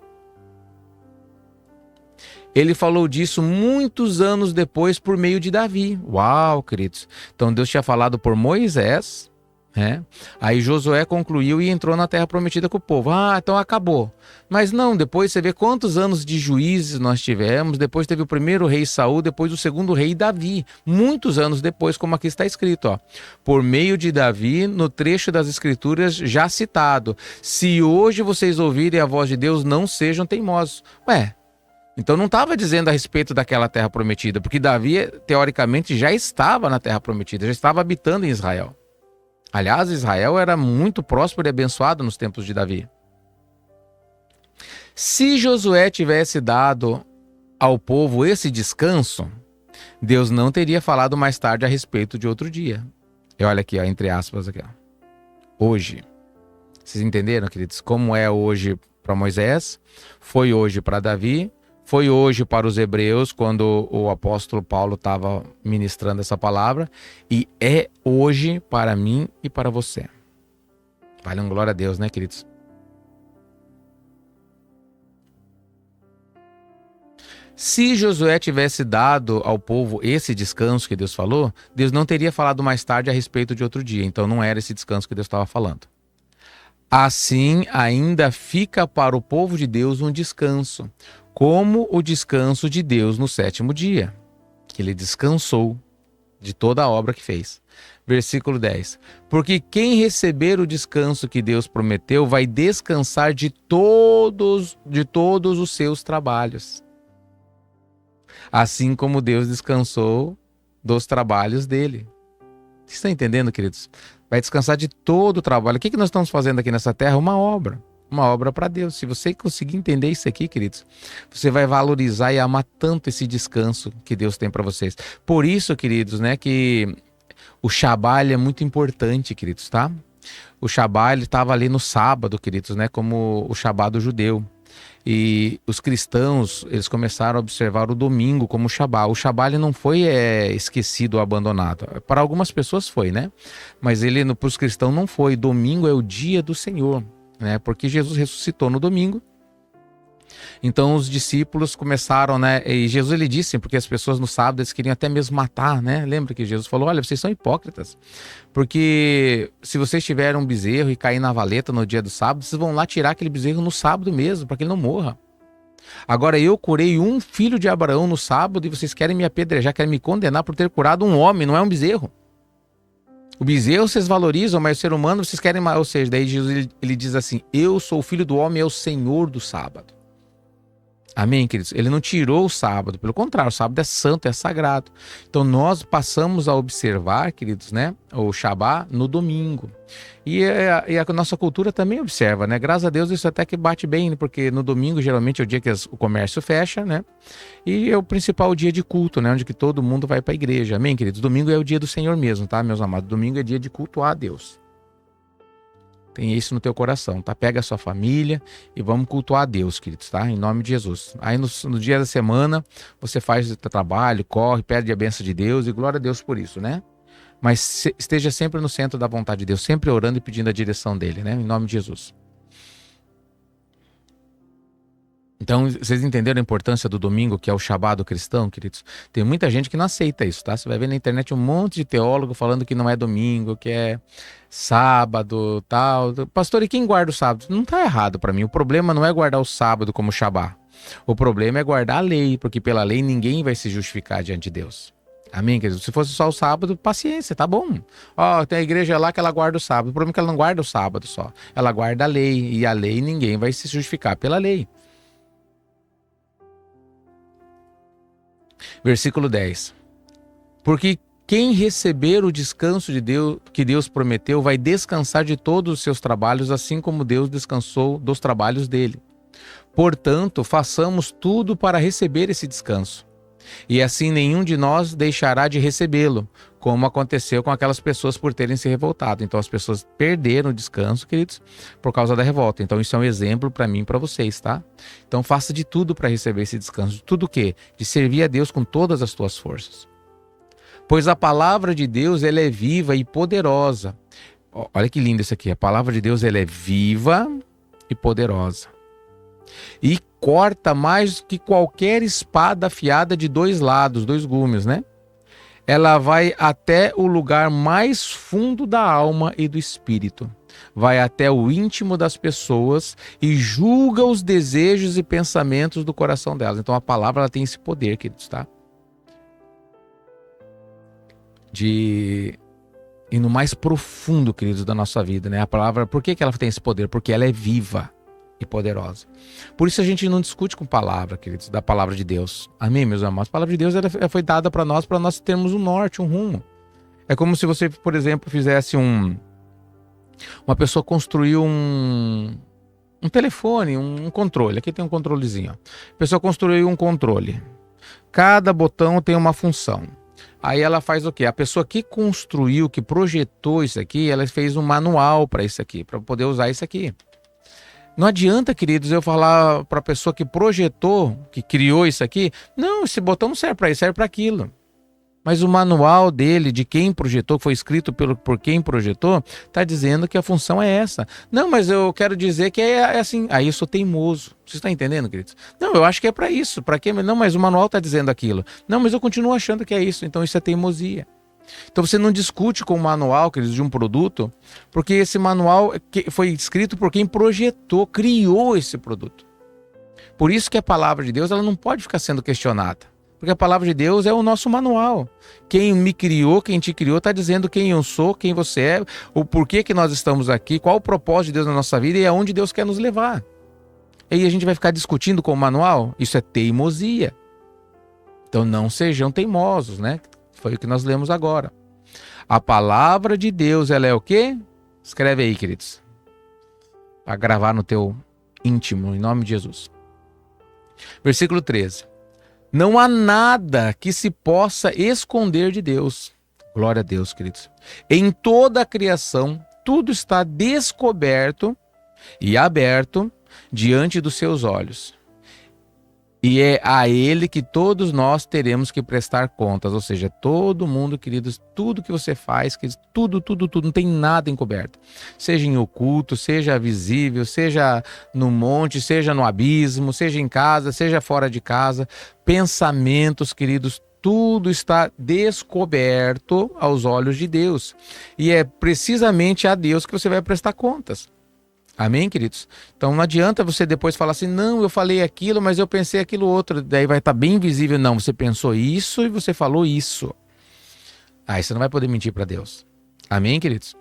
Ele falou disso muitos anos depois por meio de Davi. Uau, queridos. Então Deus tinha falado por Moisés, né? Aí Josué concluiu e entrou na terra prometida com o povo. Ah, então acabou. Mas não, depois você vê quantos anos de juízes nós tivemos, depois teve o primeiro rei Saul, depois o segundo rei Davi, muitos anos depois, como aqui está escrito, ó. Por meio de Davi, no trecho das escrituras já citado, se hoje vocês ouvirem a voz de Deus, não sejam teimosos. Ué, então não estava dizendo a respeito daquela terra prometida, porque Davi, teoricamente, já estava na terra prometida, já estava habitando em Israel. Aliás, Israel era muito próspero e abençoado nos tempos de Davi. Se Josué tivesse dado ao povo esse descanso, Deus não teria falado mais tarde a respeito de outro dia. E olha aqui, ó, entre aspas, aqui, ó. Hoje. Vocês entenderam, queridos? Como é hoje para Moisés, foi hoje para Davi, foi hoje para os hebreus, quando o apóstolo Paulo estava ministrando essa palavra, e é hoje para mim e para você. Valeu, glória a Deus, né, queridos? Se Josué tivesse dado ao povo esse descanso que Deus falou, Deus não teria falado mais tarde a respeito de outro dia. Então não era esse descanso que Deus estava falando. Assim, ainda fica para o povo de Deus um descanso, como o descanso de Deus no sétimo dia, que ele descansou de toda a obra que fez. Versículo 10. Porque quem receber o descanso que Deus prometeu vai descansar de todos os seus trabalhos. Assim como Deus descansou dos trabalhos dele. Vocês estão entendendo, queridos? Vai descansar de todo o trabalho. O que nós estamos fazendo aqui nessa terra? Uma obra para Deus. Se você conseguir entender isso aqui, queridos, você vai valorizar e amar tanto esse descanso que Deus tem para vocês. Por isso, queridos, né, que o Shabá é muito importante, queridos, tá? O Shabá estava ali no sábado, queridos, né, como o Shabá do judeu. E os cristãos, eles começaram a observar o domingo como o Shabá. O Shabá ele não foi esquecido ou abandonado. Para algumas pessoas foi, né? Mas ele, para os cristãos, não foi. Domingo é o dia do Senhor, né? Porque Jesus ressuscitou no domingo. Então os discípulos começaram, né? E Jesus ele disse, porque as pessoas no sábado eles queriam até mesmo matar, né? Lembra que Jesus falou, olha, vocês são hipócritas. Porque se vocês tiverem um bezerro e cair na valeta no dia do sábado, vocês vão lá tirar aquele bezerro no sábado mesmo, para que ele não morra. Agora eu curei um filho de Abraão no sábado e vocês querem me apedrejar, querem me condenar por ter curado um homem, não é um bezerro. O bezerro vocês valorizam, mas o ser humano vocês querem mais. Ou seja, daí Jesus ele diz assim, eu sou o filho do homem, é o Senhor do sábado. Amém, queridos? Ele não tirou o sábado, pelo contrário, o sábado é santo, é sagrado. Então nós passamos a observar, queridos, né, o Shabá no domingo. E a nossa cultura também observa, né? Graças a Deus isso até que bate bem, porque no domingo geralmente é o dia que o comércio fecha, né? E é o principal dia de culto, né? Onde que todo mundo vai para a igreja. Amém, queridos? Domingo é o dia do Senhor mesmo, tá, meus amados? Domingo é dia de cultuar a Deus. Tem isso no teu coração, tá? Pega a sua família e vamos cultuar a Deus, queridos, tá? Em nome de Jesus. Aí no dia da semana, você faz o teu trabalho, corre, pede a bênção de Deus e glória a Deus por isso, né? Mas esteja sempre no centro da vontade de Deus, sempre orando e pedindo a direção dele, né? Em nome de Jesus. Então, vocês entenderam a importância do domingo, que é o Shabá do cristão, queridos? Tem muita gente que não aceita isso, tá? Você vai ver na internet um monte de teólogo falando que não é domingo, que é sábado, tal. Pastor, e quem guarda o sábado? Não tá errado para mim. O problema não é guardar o sábado como Shabá. O problema é guardar a lei, porque pela lei ninguém vai se justificar diante de Deus. Amém, queridos? Se fosse só o sábado, paciência, tá bom. Ó, tem a igreja lá que ela guarda o sábado. O problema é que ela não guarda o sábado só. Ela guarda a lei, e a lei ninguém vai se justificar pela lei. Versículo 10. Porque quem receber o descanso de Deus, que Deus prometeu, vai descansar de todos os seus trabalhos, assim como Deus descansou dos trabalhos dele. Portanto, façamos tudo para receber esse descanso. E assim nenhum de nós deixará de recebê-lo, como aconteceu com aquelas pessoas por terem se revoltado. Então as pessoas perderam o descanso, queridos, por causa da revolta. Então isso é um exemplo para mim e para vocês, tá? Então faça de tudo para receber esse descanso. De tudo o quê? De servir a Deus com todas as tuas forças. Pois a palavra de Deus, ela é viva e poderosa. Olha que lindo isso aqui. A palavra de Deus, ela é viva e poderosa. E corta mais que qualquer espada afiada de dois lados, dois gumes, né? ela vai até o lugar mais fundo da alma e do espírito. Vai até o íntimo das pessoas e julga os desejos e pensamentos do coração delas. Então a palavra ela tem esse poder, queridos, tá? De ir no mais profundo, queridos, da nossa vida, né? A palavra, por que ela tem esse poder? Porque ela é viva e poderosa. Por isso a gente não discute com palavra, queridos, da palavra de Deus. Amém, meus amados? A palavra de Deus ela foi dada para nós termos um norte, um rumo. É como se você, por exemplo, fizesse uma pessoa construiu um telefone, um controle. Aqui tem um controlezinho. A pessoa construiu um controle. Cada botão tem uma função. Aí ela faz o quê? A pessoa que construiu, que projetou isso aqui, ela fez um manual para isso aqui, para poder usar isso aqui. Não adianta, queridos, eu falar para a pessoa que projetou, que criou isso aqui, não, esse botão não serve para isso, serve para aquilo. Mas o manual dele, de quem projetou, foi escrito por quem projetou, está dizendo que a função é essa. Não, mas eu quero dizer que é assim. Aí eu sou teimoso. Você está entendendo, queridos? Não, eu acho que é para isso. Para quê? Não, mas o manual está dizendo aquilo. Não, mas eu continuo achando que é isso. Então isso é teimosia. Então você não discute com o manual, queridos, de um produto, porque esse manual foi escrito por quem projetou, criou esse produto. Por isso que a palavra de Deus ela não pode ficar sendo questionada. Porque a palavra de Deus é o nosso manual. Quem me criou, quem te criou, está dizendo quem eu sou, quem você é, o porquê que nós estamos aqui, qual o propósito de Deus na nossa vida e aonde Deus quer nos levar. E aí a gente vai ficar discutindo com o manual? Isso é teimosia. Então não sejam teimosos, né? Foi o que nós lemos agora. A palavra de Deus, ela é o quê? Escreve aí, queridos. Para gravar no teu íntimo, em nome de Jesus. Versículo 13. Não há nada que se possa esconder de Deus. Glória a Deus, queridos. Em toda a criação, tudo está descoberto e aberto diante dos seus olhos. E é a Ele que todos nós teremos que prestar contas. Ou seja, todo mundo, queridos, tudo que você faz, queridos, tudo, não tem nada encoberto. Seja em oculto, seja visível, seja no monte, seja no abismo, seja em casa, seja fora de casa. Pensamentos, queridos, tudo está descoberto aos olhos de Deus. E é precisamente a Deus que você vai prestar contas. Amém, queridos? Então não adianta você depois falar assim, não, eu falei aquilo, mas eu pensei aquilo outro. Daí vai estar bem visível. Não, você pensou isso e você falou isso. Aí você não vai poder mentir para Deus. Amém, queridos?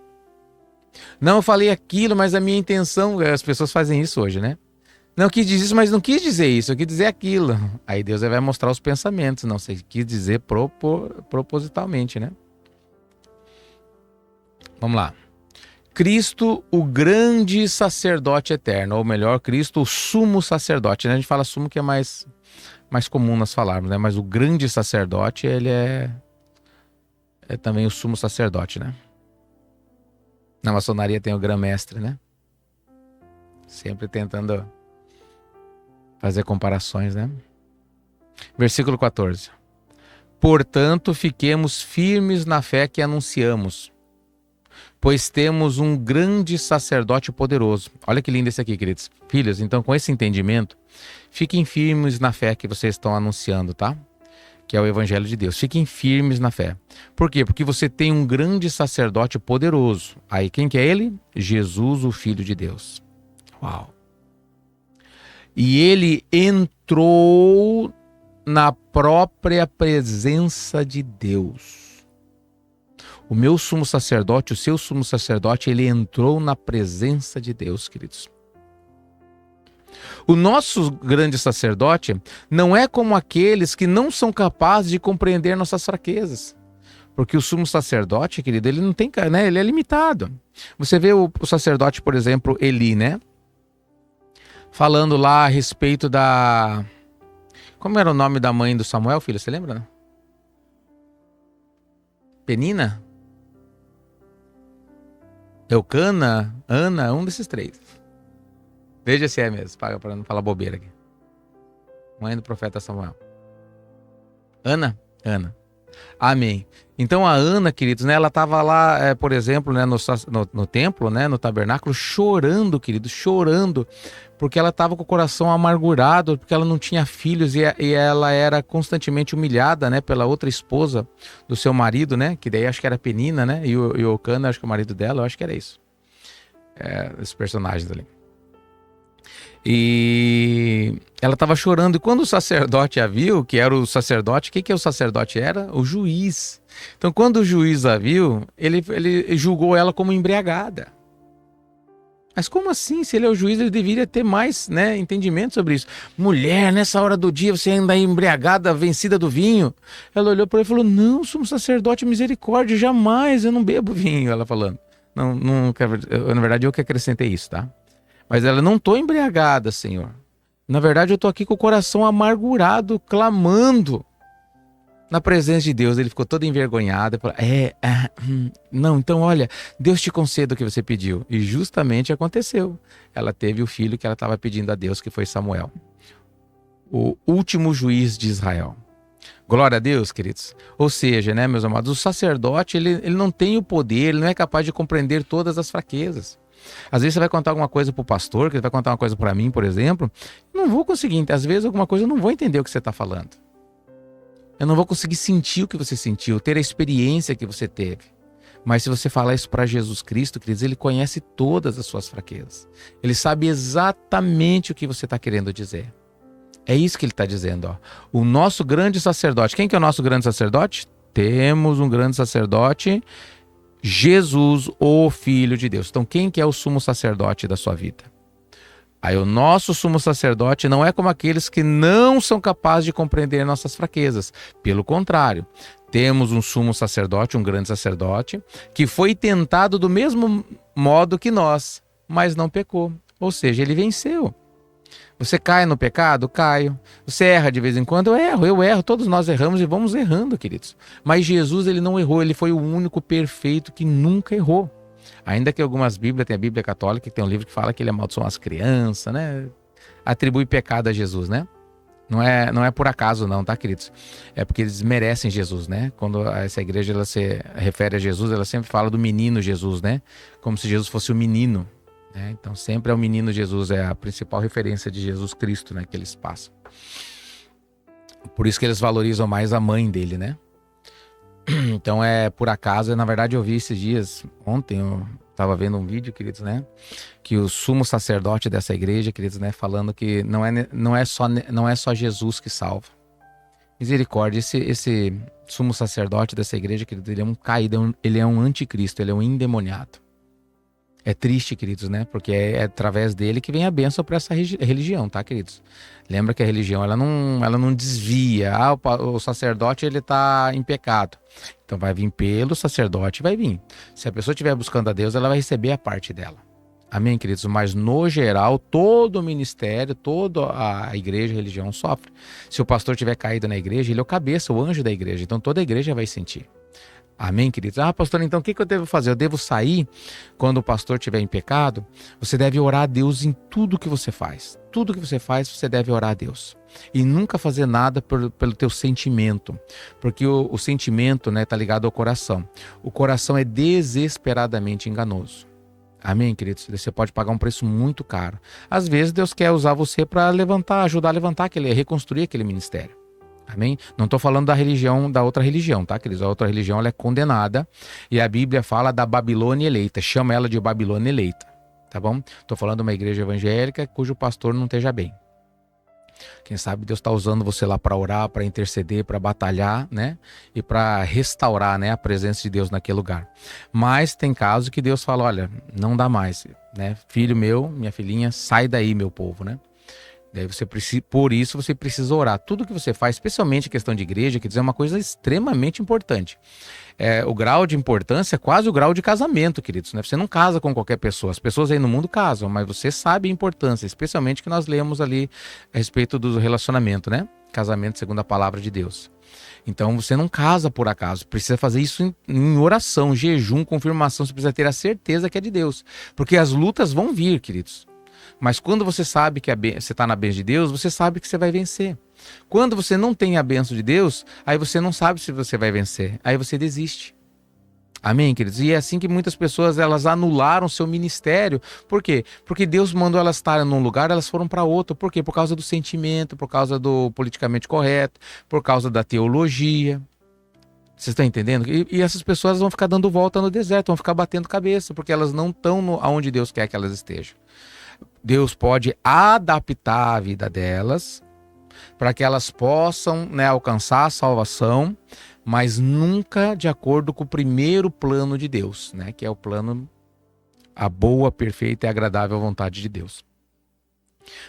Não, eu falei aquilo, mas a minha intenção... As pessoas fazem isso hoje, né? Não quis dizer isso, mas não quis dizer isso. Eu quis dizer aquilo. Aí Deus vai mostrar os pensamentos. Não, você quis dizer propositalmente, né? Vamos lá. Cristo, o grande sacerdote eterno, ou melhor, Cristo, o sumo sacerdote. A gente fala sumo que é mais comum nós falarmos, né? Mas o grande sacerdote, ele é também o sumo sacerdote, né? Na maçonaria tem o grã-mestre, né? Sempre tentando fazer comparações, né? Versículo 14. Portanto, fiquemos firmes na fé que anunciamos, pois temos um grande sacerdote poderoso. Olha que lindo esse aqui, queridos. Filhos, então com esse entendimento, fiquem firmes na fé que vocês estão anunciando, tá? Que é o Evangelho de Deus. Fiquem firmes na fé. Por quê? Porque você tem um grande sacerdote poderoso. Aí quem que é ele? Jesus, o Filho de Deus. Uau! E ele entrou na própria presença de Deus. O meu sumo sacerdote, o seu sumo sacerdote, ele entrou na presença de Deus, queridos. O nosso grande sacerdote não é como aqueles que não são capazes de compreender nossas fraquezas. Porque o sumo sacerdote, querido, ele não tem, né? Ele é limitado. Você vê o sacerdote, por exemplo, Eli, né? Falando lá a respeito da... Como era o nome da mãe do Samuel, filho? Você lembra, né? Penina? Eucana, Ana, um desses três. Veja se é mesmo, para não falar bobeira aqui. Mãe do profeta Samuel. Ana. Amém. Então a Ana, queridos, né, ela estava lá, por exemplo, né, no templo, né, no tabernáculo, chorando, queridos, chorando, porque ela estava com o coração amargurado, porque ela não tinha filhos e ela era constantemente humilhada, né, pela outra esposa do seu marido, né, que daí acho que era Penina, né, e o Eucana, acho que é o marido dela, eu acho que era isso. Esses personagens ali. E ela estava chorando. E quando o sacerdote a viu, que era o sacerdote, o que o sacerdote era? O juiz. Então, quando o juiz a viu, ele julgou ela como embriagada. Mas como assim? Se ele é o juiz, ele deveria ter mais, né, entendimento sobre isso. Mulher, nessa hora do dia, você ainda é embriagada, vencida do vinho. Ela olhou para ele e falou: não, sumo sacerdote, misericórdia, jamais, eu não bebo vinho. Ela falando. Não, na verdade, eu que acrescentei isso, tá? Mas ela, não estou embriagada, Senhor. Na verdade, eu estou aqui com o coração amargurado, clamando na presença de Deus. Ele ficou todo envergonhado. Falou, não, então olha, Deus te conceda o que você pediu. E justamente aconteceu. Ela teve o filho que ela estava pedindo a Deus, que foi Samuel, o último juiz de Israel. Glória a Deus, queridos. Ou seja, né, meus amados, o sacerdote, ele não tem o poder, ele não é capaz de compreender todas as fraquezas. Às vezes você vai contar alguma coisa para o pastor, que ele vai contar uma coisa para mim, por exemplo, não vou conseguir, às vezes alguma coisa eu não vou entender o que você está falando. Eu não vou conseguir sentir o que você sentiu, ter a experiência que você teve. Mas se você falar isso para Jesus Cristo, queridos, ele conhece todas as suas fraquezas. Ele sabe exatamente o que você está querendo dizer. É isso que ele está dizendo, ó. O nosso grande sacerdote. Quem que é o nosso grande sacerdote? Temos um grande sacerdote, Jesus, o Filho de Deus. Então, quem que é o sumo sacerdote da sua vida? Aí o nosso sumo sacerdote não é como aqueles que não são capazes de compreender nossas fraquezas. Pelo contrário, temos um sumo sacerdote, um grande sacerdote, que foi tentado do mesmo modo que nós, mas não pecou. Ou seja, ele venceu. Você cai no pecado? Caio. Você erra de vez em quando? Eu erro. Todos nós erramos e vamos errando, queridos. Mas Jesus, ele não errou. Ele foi o único perfeito que nunca errou. Ainda que algumas Bíblias, tem a Bíblia católica, que tem um livro que fala que ele amaldiçoa as crianças, né? Atribui pecado a Jesus, né? Não é por acaso não, tá, queridos? É porque eles merecem Jesus, né? Quando essa igreja ela se refere a Jesus, ela sempre fala do menino Jesus, né? Como se Jesus fosse o menino. Então sempre é o menino Jesus, é a principal referência de Jesus Cristo, né, que eles passam. Por isso que eles valorizam mais a mãe dele, né? Então por acaso, na verdade eu vi esses dias, ontem eu estava vendo um vídeo, queridos, né, que o sumo sacerdote dessa igreja, queridos, né, falando que não é só Jesus que salva. Misericórdia, esse sumo sacerdote dessa igreja, queridos, ele é um caído, ele é um anticristo, ele é um endemoniado. É triste, queridos, né? Porque é através dele que vem a bênção para essa religião, tá, queridos? Lembra que a religião, ela não desvia. O sacerdote, ele tá em pecado. Então vai vir pelo sacerdote, vai vir. Se a pessoa estiver buscando a Deus, ela vai receber a parte dela. Amém, queridos? Mas no geral, todo o ministério, toda a igreja, a religião sofre. Se o pastor tiver caído na igreja, ele é o cabeça, o anjo da igreja. Então toda a igreja vai sentir. Amém, queridos? Pastor, então o que eu devo fazer? Eu devo sair quando o pastor estiver em pecado? Você deve orar a Deus em tudo que você faz. Tudo que você faz, você deve orar a Deus. E nunca fazer nada pelo teu sentimento. Porque o sentimento, né, tá ligado ao coração. O coração é desesperadamente enganoso. Amém, queridos? Você pode pagar um preço muito caro. Às vezes Deus quer usar você para ajudar a levantar, reconstruir aquele ministério. Amém? Não estou falando da outra religião, tá, queridos? A outra religião ela é condenada e a Bíblia fala da Babilônia eleita, chama ela de Babilônia eleita, tá bom? Estou falando de uma igreja evangélica cujo pastor não esteja bem. Quem sabe Deus está usando você lá para orar, para interceder, para batalhar, né? E para restaurar, né, a presença de Deus naquele lugar. Mas tem casos que Deus fala, olha, não dá mais, né? Filho meu, minha filhinha, sai daí, meu povo, né? Daí por isso você precisa orar. Tudo que você faz, especialmente a questão de igreja, quer dizer, é uma coisa extremamente importante. O grau de importância é quase o grau de casamento, queridos, né? Você não casa com qualquer pessoa. As pessoas aí no mundo casam, mas você sabe a importância, especialmente que nós lemos ali a respeito do relacionamento, né? Casamento segundo a palavra de Deus. Então você não casa por acaso, precisa fazer isso em oração, jejum, confirmação, você precisa ter a certeza que é de Deus. Porque as lutas vão vir, queridos. Mas quando você sabe que você está na bênção de Deus, você sabe que você vai vencer. Quando você não tem a bênção de Deus, aí você não sabe se você vai vencer. Aí você desiste. Amém, queridos? E é assim que muitas pessoas, elas anularam seu ministério. Por quê? Porque Deus mandou elas estarem num lugar, elas foram para outro. Por quê? Por causa do sentimento, por causa do politicamente correto, por causa da teologia. Vocês estão entendendo? E essas pessoas vão ficar dando volta no deserto, vão ficar batendo cabeça, porque elas não estão aonde Deus quer que elas estejam. Deus pode adaptar a vida delas para que elas possam, né, alcançar a salvação, mas nunca de acordo com o primeiro plano de Deus, né, que é o plano, a boa, perfeita e agradável vontade de Deus.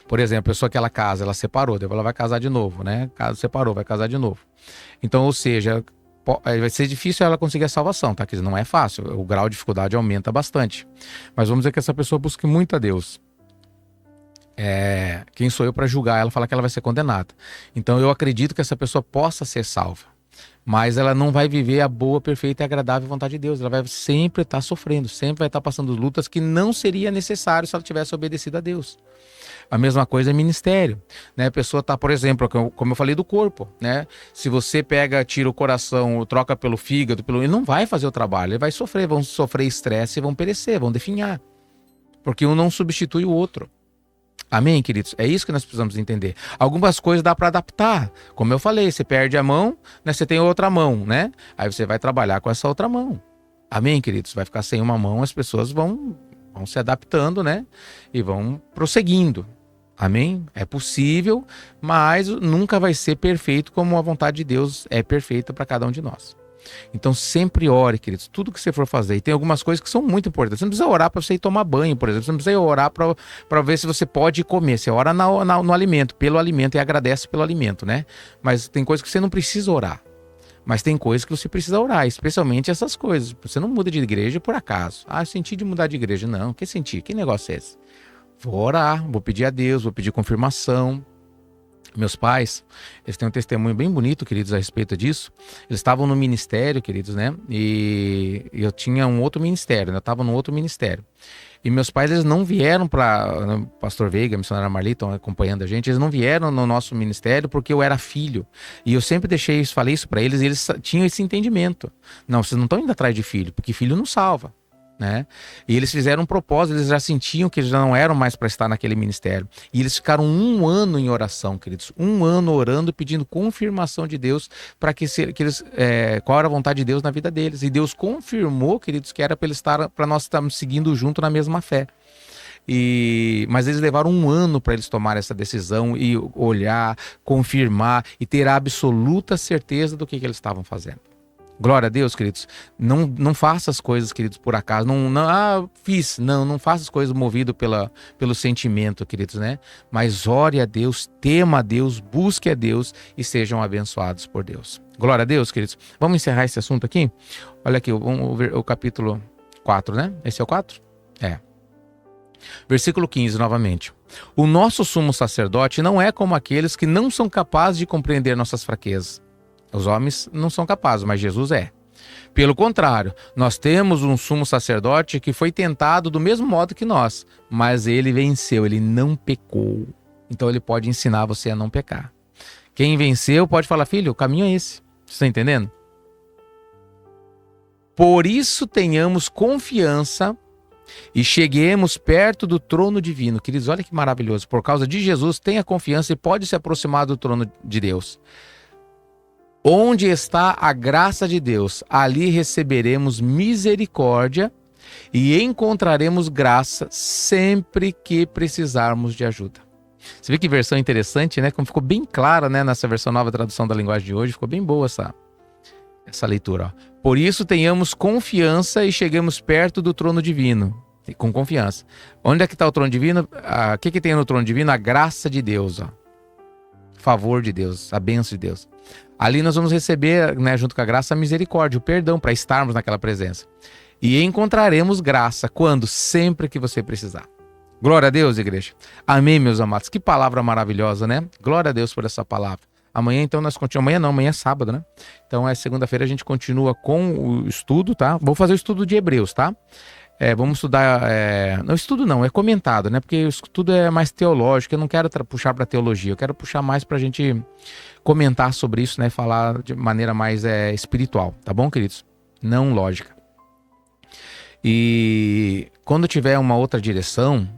Por exemplo, a pessoa que ela casa, ela separou, depois ela vai casar de novo, né? Caso separou, vai casar de novo. Então, ou seja, vai ser difícil ela conseguir a salvação, tá? Quer dizer, não é fácil, o grau de dificuldade aumenta bastante. Mas vamos dizer que essa pessoa busque muito a Deus. Quem sou eu para julgar ela, falar que ela vai ser condenada? Então eu acredito que essa pessoa possa ser salva, mas ela não vai viver a boa, perfeita e agradável vontade de Deus. Ela vai sempre estar sofrendo, sempre vai estar passando lutas que não seria necessário se ela tivesse obedecido a Deus. A mesma coisa é ministério, né? A pessoa está, por exemplo, como eu falei do corpo, né? Se você tira o coração, troca pelo fígado, ele não vai fazer o trabalho, ele vai sofrer, vão sofrer estresse e vão perecer, vão definhar, porque um não substitui o outro. Amém, queridos? É isso que nós precisamos entender. Algumas coisas dá para adaptar. Como eu falei, você perde a mão, né? Você tem outra mão, né? Aí você vai trabalhar com essa outra mão. Amém, queridos? Vai ficar sem uma mão, as pessoas vão se adaptando, né? E vão prosseguindo. Amém? É possível, mas nunca vai ser perfeito como a vontade de Deus é perfeita para cada um de nós. Então sempre ore, queridos, tudo que você for fazer. E tem algumas coisas que são muito importantes. Você não precisa orar para você ir tomar banho, por exemplo. Você não precisa orar para ver se você pode comer. Você ora no alimento, pelo alimento, e agradece pelo alimento, né? Mas tem coisas que você não precisa orar. Mas tem coisas que você precisa orar, especialmente essas coisas. Você não muda de igreja por acaso. Eu senti de mudar de igreja. Não, que sentir? Que negócio é esse? Vou orar, vou pedir a Deus, vou pedir confirmação. Meus pais, eles têm um testemunho bem bonito, queridos, a respeito disso. Eles estavam no ministério, queridos, né? E eu tinha um outro ministério, né? Eu estava num outro ministério. E meus pais, eles não vieram para... Pastor Veiga, missionária Marli, estão acompanhando a gente. Eles não vieram no nosso ministério porque eu era filho. E eu sempre falei isso para eles, e eles tinham esse entendimento. Não, vocês não estão indo atrás de filho, porque filho não salva. Né? E eles fizeram um propósito, eles já sentiam que eles já não eram mais para estar naquele ministério. E eles ficaram 1 ano em oração, queridos. 1 ano orando, pedindo confirmação de Deus para qual era a vontade de Deus na vida deles. E Deus confirmou, queridos, que era para nós estarmos seguindo junto na mesma fé. Mas eles levaram 1 ano para eles tomarem essa decisão e olhar, confirmar e ter a absoluta certeza do que eles estavam fazendo. Glória a Deus, queridos. Não faça as coisas, queridos, por acaso. Fiz. Não faça as coisas movido pelo sentimento, queridos, né? Mas ore a Deus, tema a Deus, busque a Deus e sejam abençoados por Deus. Glória a Deus, queridos. Vamos encerrar esse assunto aqui? Olha aqui, vamos ver o capítulo 4, né? Esse é o 4? Versículo 15, novamente. O nosso sumo sacerdote não é como aqueles que não são capazes de compreender nossas fraquezas. Os homens não são capazes, mas Jesus é. Pelo contrário, nós temos um sumo sacerdote que foi tentado do mesmo modo que nós, mas ele venceu, ele não pecou. Então ele pode ensinar você a não pecar. Quem venceu pode falar, filho, o caminho é esse. Você está entendendo? Por isso tenhamos confiança e cheguemos perto do trono divino. Queridos, olha que maravilhoso. Por causa de Jesus, tenha confiança e pode se aproximar do trono de Deus. Onde está a graça de Deus, ali receberemos misericórdia e encontraremos graça sempre que precisarmos de ajuda. Você vê que versão interessante, né? Como ficou bem clara, né? Nessa versão nova tradução da linguagem de hoje, ficou bem boa essa leitura. Ó. Por isso tenhamos confiança e cheguemos perto do trono divino. Com confiança. Onde é que está o trono divino? O que tem no trono divino? A graça de Deus, ó. Favor de Deus, a bênção de Deus. Ali nós vamos receber, né, junto com a graça, a misericórdia, o perdão, para estarmos naquela presença. E encontraremos graça quando? Sempre que você precisar. Glória a Deus, igreja. Amém, meus amados. Que palavra maravilhosa, né? Glória a Deus por essa palavra. Amanhã, então, nós continuamos. Amanhã não, amanhã é sábado, né? Então, segunda-feira a gente continua com o estudo, tá? Vou fazer o estudo de Hebreus, tá? Vamos estudar. Não estudo não, é comentado, né? Porque o estudo é mais teológico, eu não quero puxar para teologia, eu quero puxar mais para a gente comentar sobre isso, né? Falar de maneira mais espiritual, tá bom, queridos? Não lógica. E quando tiver uma outra direção,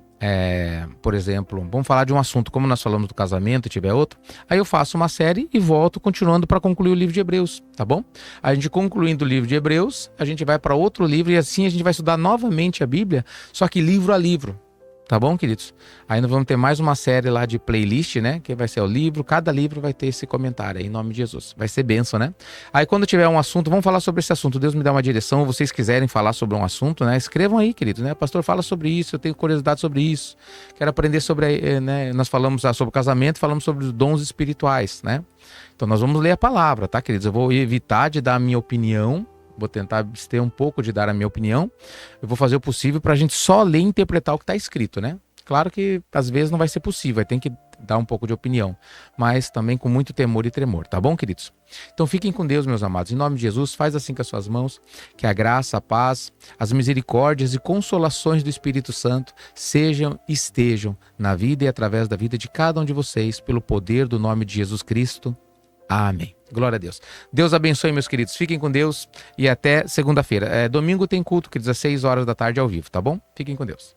por exemplo, vamos falar de um assunto como nós falamos do casamento, tiver outro, aí eu faço uma série e volto continuando para concluir o livro de Hebreus, tá bom? A gente concluindo o livro de Hebreus, a gente vai para outro livro e assim a gente vai estudar novamente a Bíblia, só que livro a livro. Tá bom, queridos? Ainda vamos ter mais uma série lá de playlist, né? Que vai ser o livro, cada livro vai ter esse comentário aí, em nome de Jesus. Vai ser bênção, né? Aí quando tiver um assunto, vamos falar sobre esse assunto. Deus me dá uma direção, vocês quiserem falar sobre um assunto, né? Escrevam aí, queridos, né? Pastor, fala sobre isso, eu tenho curiosidade sobre isso. Quero aprender sobre, né? Nós falamos sobre casamento, falamos sobre os dons espirituais, né? Então nós vamos ler a palavra, tá, queridos? Eu vou evitar de dar a minha opinião. Vou tentar abster um pouco de dar a minha opinião. Eu vou fazer o possível para a gente só ler e interpretar o que está escrito, né? Claro que às vezes não vai ser possível, tem que dar um pouco de opinião, mas também com muito temor e tremor, tá bom, queridos? Então fiquem com Deus, meus amados. Em nome de Jesus, faz assim com as suas mãos, que a graça, a paz, as misericórdias e consolações do Espírito Santo estejam na vida e através da vida de cada um de vocês, pelo poder do nome de Jesus Cristo. Amém. Glória a Deus. Deus abençoe, meus queridos. Fiquem com Deus e até segunda-feira. Domingo tem culto, queridos, às 6 horas da tarde ao vivo, tá bom? Fiquem com Deus.